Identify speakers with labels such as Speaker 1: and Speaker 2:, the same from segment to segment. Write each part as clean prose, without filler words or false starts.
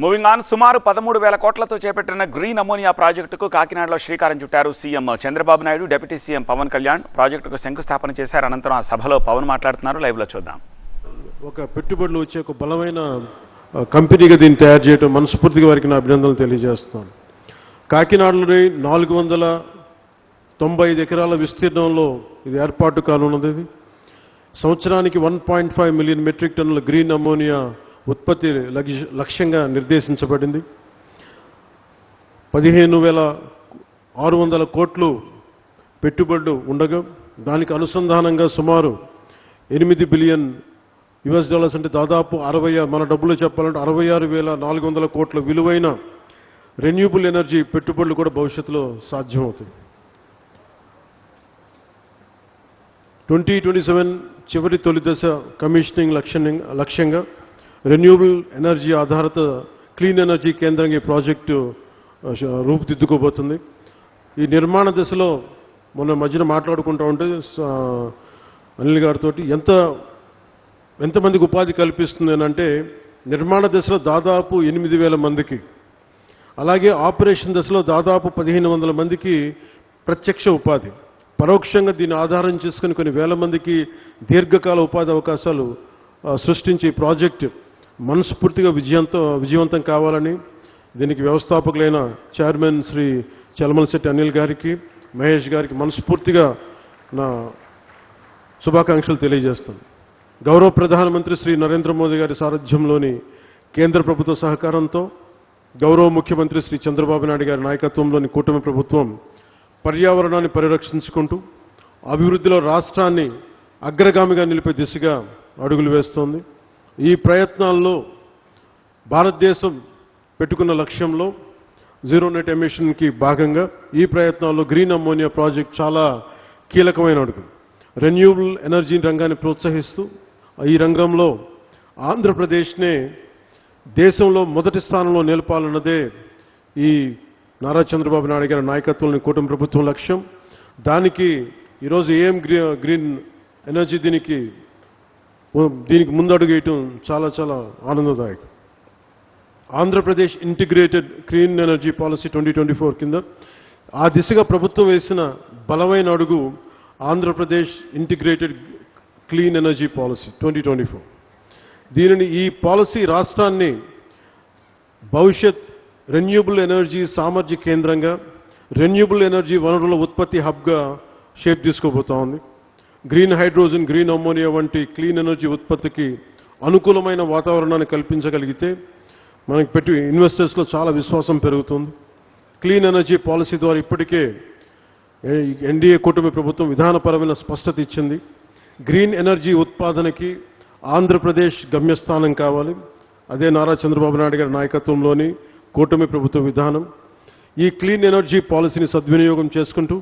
Speaker 1: Moving on, సుమారు 13,000 కోట్లతో చేపట్టిన గ్రీన్ అమోనియా ప్రాజెక్టుకు కాకినాడలో శ్రీకారం చుట్టారు CM Chandrababu Naidu. Deputy CM Pawan Kalyan ప్రాజెక్టుకు శంకుస్థాపన చేశారు. అనంతరం ఆ సభలో పవన్ మాట్లాడుతున్నారు. లైవ్లో చూద్దాం.
Speaker 2: ఒక పెట్టుబడులు వచ్చే ఒక బలమైన కంపెనీగా దీన్ని తయారు చేయడం మనస్ఫూర్తిగా వారికి నా అభినందనలు తెలియజేస్తున్నాను. కాకినాడలోని 495 ఎకరాల విస్తీర్ణంలో ఇది ఏర్పాటు కానున్నది. సంవత్సరానికి 1.5 మిలియన్ మెట్రిక్ టన్నుల గ్రీన్ అమోనియా ఉత్పత్తి లక్ష్యంగా నిర్దేశించబడింది. 15,600 కోట్లు పెట్టుబడులు ఉండగా దానికి అనుసంధానంగా సుమారు $8 బిలియన్ అంటే దాదాపు 60, మన డబ్బులు చెప్పాలంటే 66,400 కోట్ల విలువైన రెన్యూబుల్ ఎనర్జీ పెట్టుబడులు కూడా భవిష్యత్తులో సాధ్యమవుతాయి. 2027 చివరి తొలి దశ కమిషనింగ్ లక్ష్యంగా రెన్యూబుల్ ఎనర్జీ ఆధారిత క్లీన్ ఎనర్జీ కేంద్రంగా ఈ ప్రాజెక్టు రూపుదిద్దుకోబోతుంది. ఈ నిర్మాణ దశలో మొన్న మధ్యన మాట్లాడుకుంటూ ఉంటే అనిల్ గారితో ఎంతమందికి ఉపాధి కల్పిస్తుంది అని అంటే, నిర్మాణ దశలో దాదాపు 8,000 మందికి, అలాగే ఆపరేషన్ దశలో దాదాపు 1,500 మందికి ప్రత్యక్ష ఉపాధి, పరోక్షంగా దీన్ని ఆధారం చేసుకుని కొన్ని వేల మందికి దీర్ఘకాల ఉపాధి అవకాశాలు సృష్టించే ప్రాజెక్టు మనస్ఫూర్తిగా విజయవంతం కావాలని దీనికి వ్యవస్థాపకులైన చైర్మన్ శ్రీ చలమలశెట్టి అనిల్ గారికి, మహేష్ గారికి మనస్ఫూర్తిగా నా శుభాకాంక్షలు తెలియజేస్తాను. గౌరవ ప్రధానమంత్రి శ్రీ నరేంద్ర మోదీ గారి సారథ్యంలోని కేంద్ర ప్రభుత్వ సహకారంతో గౌరవ ముఖ్యమంత్రి శ్రీ చంద్రబాబు నాయుడు గారి నాయకత్వంలోని కూటమి ప్రభుత్వం పర్యావరణాన్ని పరిరక్షించుకుంటూ అభివృద్ధిలో రాష్ట్రాన్ని అగ్రగామిగా నిలిపే దిశగా అడుగులు వేస్తోంది. ఈ ప్రయత్నాల్లో భారతదేశం పెట్టుకున్న లక్ష్యంలో జీరో నెట్ ఎమిషన్కి భాగంగా ఈ ప్రయత్నాల్లో గ్రీన్ అమోనియా ప్రాజెక్ట్ చాలా కీలకమైన అడుగు. రెన్యూబుల్ ఎనర్జీ రంగాన్ని ప్రోత్సహిస్తూ ఈ రంగంలో ఆంధ్రప్రదేశ్నే దేశంలో మొదటి స్థానంలో నిలపాలన్నదే ఈ నారా చంద్రబాబు నాయుడు గారి నాయకత్వంలోని కూటమి ప్రభుత్వం లక్ష్యం. దానికి ఈరోజు గ్రీన్ ఎనర్జీ దీనికి ముందడుగు వేయటం చాలా చాలా ఆనందదాయకం. Andhra Pradesh integrated clean energy policy 2024 కింద ఆ దిశగా ప్రభుత్వం వేసిన బలమైన అడుగు Andhra Pradesh integrated clean energy policy 2024. ఈ పాలసీ రాష్ట్రాన్ని భవిష్యత్ రెన్యూబుల్ ఎనర్జీ సామర్థ్య కేంద్రంగా, రెన్యూబుల్ ఎనర్జీ వనరుల ఉత్పత్తి హబ్గా షేప్ తీసుకోబోతా ఉంది. గ్రీన్ హైడ్రోజన్, గ్రీన్ అమోనియా వంటి క్లీన్ ఎనర్జీ ఉత్పత్తికి అనుకూలమైన వాతావరణాన్ని కల్పించగలిగితే మనకి ఇన్వెస్టర్స్లో చాలా విశ్వాసం పెరుగుతుంది. క్లీన్ ఎనర్జీ పాలసీ ద్వారా ఇప్పటికే ఎన్డీఏ కూటమి ప్రభుత్వం విధానపరమైన స్పష్టత ఇచ్చింది. గ్రీన్ ఎనర్జీ ఉత్పాదనకి ఆంధ్రప్రదేశ్ గమ్యస్థానం కావాలి. అదే నారా చంద్రబాబు నాయుడు గారి నాయకత్వంలోని కూటమి ప్రభుత్వ విధానం. ఈ క్లీన్ ఎనర్జీ పాలసీని సద్వినియోగం చేసుకుంటూ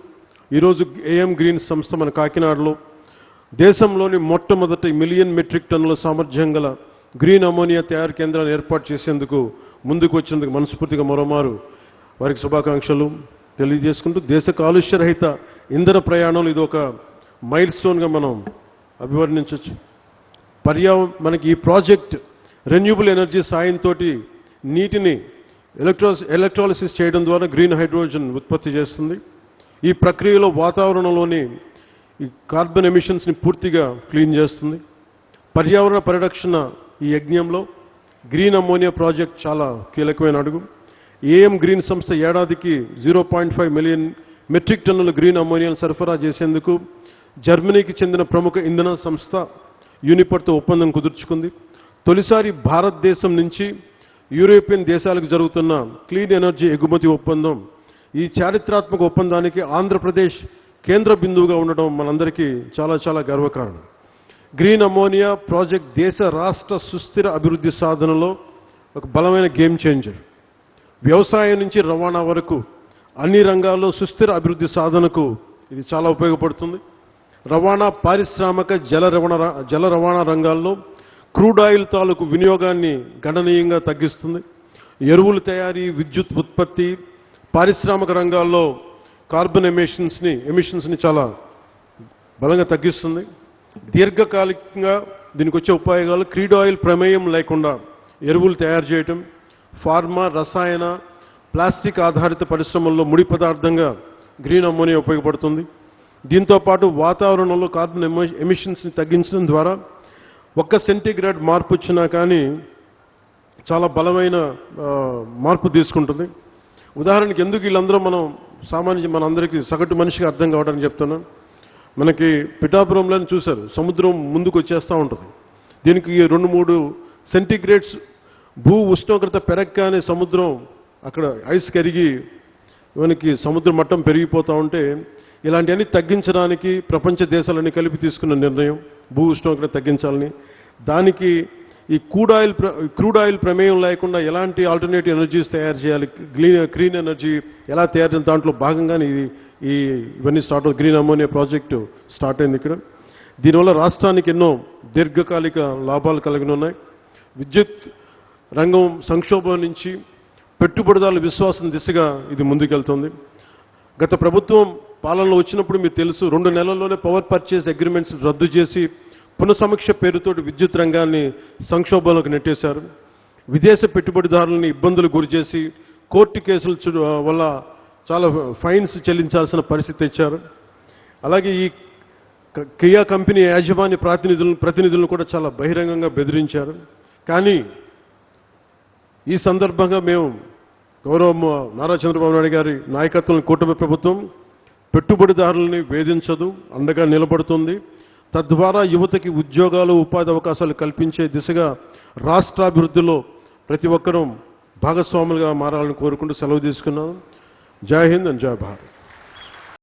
Speaker 2: ఈరోజు ఏఎం గ్రీన్ సంస్థ మన కాకినాడలో దేశంలోని మొట్టమొదటి 1 మిలియన్ మెట్రిక్ టన్నుల సామర్థ్యం గల గ్రీన్ అమోనియా తయారు కేంద్రాన్ని ఏర్పాటు చేసేందుకు ముందుకు వచ్చినందుకు మనస్ఫూర్తిగా మరోమారు వారికి శుభాకాంక్షలు తెలియజేసుకుంటూ, దేశ కాలుష్య రహిత ఇంధన ప్రయాణంలో ఇది ఒక మైల్ స్టోన్గా మనం అభివర్ణించవచ్చు. మనకి ఈ ప్రాజెక్ట్ రెన్యూబుల్ ఎనర్జీ సాయంతో నీటిని ఎలక్ట్రాలిసిస్ చేయడం ద్వారా గ్రీన్ హైడ్రోజన్ ఉత్పత్తి చేస్తుంది. ఈ ప్రక్రియలో వాతావరణంలోని ఈ కార్బన్ ఎమిషన్స్ని పూర్తిగా క్లీన్ చేస్తుంది. పర్యావరణ పరిరక్షణ ఈ యజ్ఞంలో గ్రీన్ అమోనియా ప్రాజెక్ట్ చాలా కీలకమైన అడుగు. ఏఎం గ్రీన్ సంస్థ ఏడాదికి 0.5 మిలియన్ మెట్రిక్ టన్నుల గ్రీన్ అమోనియాను సరఫరా చేసేందుకు జర్మనీకి చెందిన ప్రముఖ ఇంధన సంస్థ యూనిపర్తో ఒప్పందం కుదుర్చుకుంది. తొలిసారి భారతదేశం నుంచి యూరోపియన్ దేశాలకు జరుగుతున్న క్లీన్ ఎనర్జీ ఎగుమతి ఒప్పందం. ఈ చారిత్రాత్మక ఒప్పందానికి ఆంధ్రప్రదేశ్ కేంద్ర బిందువుగా ఉండడం మనందరికీ చాలా చాలా గర్వకారణం. గ్రీన్ అమోనియా ప్రాజెక్ట్ దేశ రాష్ట్ర సుస్థిర అభివృద్ధి సాధనలో ఒక బలమైన గేమ్ చేంజర్. వ్యవసాయం నుంచి రవాణా వరకు అన్ని రంగాల్లో సుస్థిర అభివృద్ధి సాధనకు ఇది చాలా ఉపయోగపడుతుంది. రవాణా, పారిశ్రామిక, జల రవాణా రంగాల్లో క్రూడ్ ఆయిల్ తాలూకు వినియోగాన్ని గణనీయంగా తగ్గిస్తుంది. ఎరువుల తయారీ, విద్యుత్ ఉత్పత్తి, పారిశ్రామిక రంగాల్లో కార్బన్ ఎమిషన్స్ని చాలా బలంగా తగ్గిస్తుంది. దీర్ఘకాలికంగా దీనికి వచ్చే ఉపయోగాలు క్రూడ్ ఆయిల్ ప్రమేయం లేకుండా ఎరువులు తయారు చేయటం, ఫార్మా, రసాయన, ప్లాస్టిక్ ఆధారిత పరిశ్రమల్లో ముడి పదార్థంగా గ్రీన్ అమ్మోనియా ఉపయోగపడుతుంది. దీంతో పాటు వాతావరణంలో కార్బన్ ఎమిషన్స్ని తగ్గించడం ద్వారా 1 సెంటీగ్రేడ్ మార్పు వచ్చినా కానీ చాలా బలమైన మార్పు తీసుకుంటుంది. ఉదాహరణకి ఎందుకు వీళ్ళందరూ మనందరికీ సగటు మనిషికి అర్థం కావడానికి చెప్తున్నాం. మనకి పిఠాపురంలోనే చూశారు, సముద్రం ముందుకు వచ్చేస్తూ ఉంటుంది. దీనికి 2-3 సెంటీగ్రేడ్స్ భూ ఉష్ణోగ్రత పెరగగానే సముద్రం అక్కడ ఐస్ కరిగి మనకి సముద్ర మట్టం పెరిగిపోతూ ఉంటే ఇలాంటివన్నీ తగ్గించడానికి ప్రపంచ దేశాలన్నీ కలిపి తీసుకున్న నిర్ణయం భూ ఉష్ణోగ్రత తగ్గించాలని. దానికి ఈ క్రూడ్ ఆయిల్ ప్రమేయం లేకుండా ఎలాంటి ఆల్టర్నేటివ్ ఎనర్జీస్ తయారు చేయాలి, గ్రీన్ ఎనర్జీ ఎలా తయారు చేయాలి, దాంట్లో భాగంగానే ఇవన్నీ స్టార్ట్ అవుతుంది. గ్రీన్ అమ్మోనియా ప్రాజెక్టు స్టార్ట్ అయింది ఇక్కడ. దీనివల్ల రాష్ట్రానికి ఎన్నో దీర్ఘకాలిక లాభాలు కలిగినాయి. విద్యుత్ రంగం సంక్షోభం నుంచి పెట్టుబడిదారుల విశ్వాసం దిశగా ఇది ముందుకెళ్తుంది. గత ప్రభుత్వం పాలనలో వచ్చినప్పుడు మీకు తెలుసు, 2 నెలల్లోనే పవర్ పర్చేస్ అగ్రిమెంట్స్ రద్దు చేసి పునఃసమీక్ష పేరుతో విద్యుత్ రంగాన్ని సంక్షోభంలోకి నెట్టేశారు. విదేశ పెట్టుబడిదారులని ఇబ్బందులు గురిచేసి కోర్టు కేసుల వల్ల చాలా ఫైన్స్ చెల్లించాల్సిన పరిస్థితి తెచ్చారు. అలాగే ఈ కియా కంపెనీ యాజమాన్య ప్రతినిధులను కూడా చాలా బహిరంగంగా బెదిరించారు. కానీ ఈ సందర్భంగా మేము గౌరవ నారా చంద్రబాబు నాయుడు గారి నాయకత్వంలో కూటమి ప్రభుత్వం పెట్టుబడిదారులని వేధించదు, అండగా నిలబడుతుంది. తద్వారా యువతకి ఉద్యోగాలు, ఉపాధి అవకాశాలు కల్పించే దిశగా రాష్ట్రాభివృద్ధిలో ప్రతి ఒక్కరూ భాగస్వాములుగా మారాలని కోరుకుంటూ సెలవు తీసుకున్నాను. జై హింద్ అండ్ జై భారత్.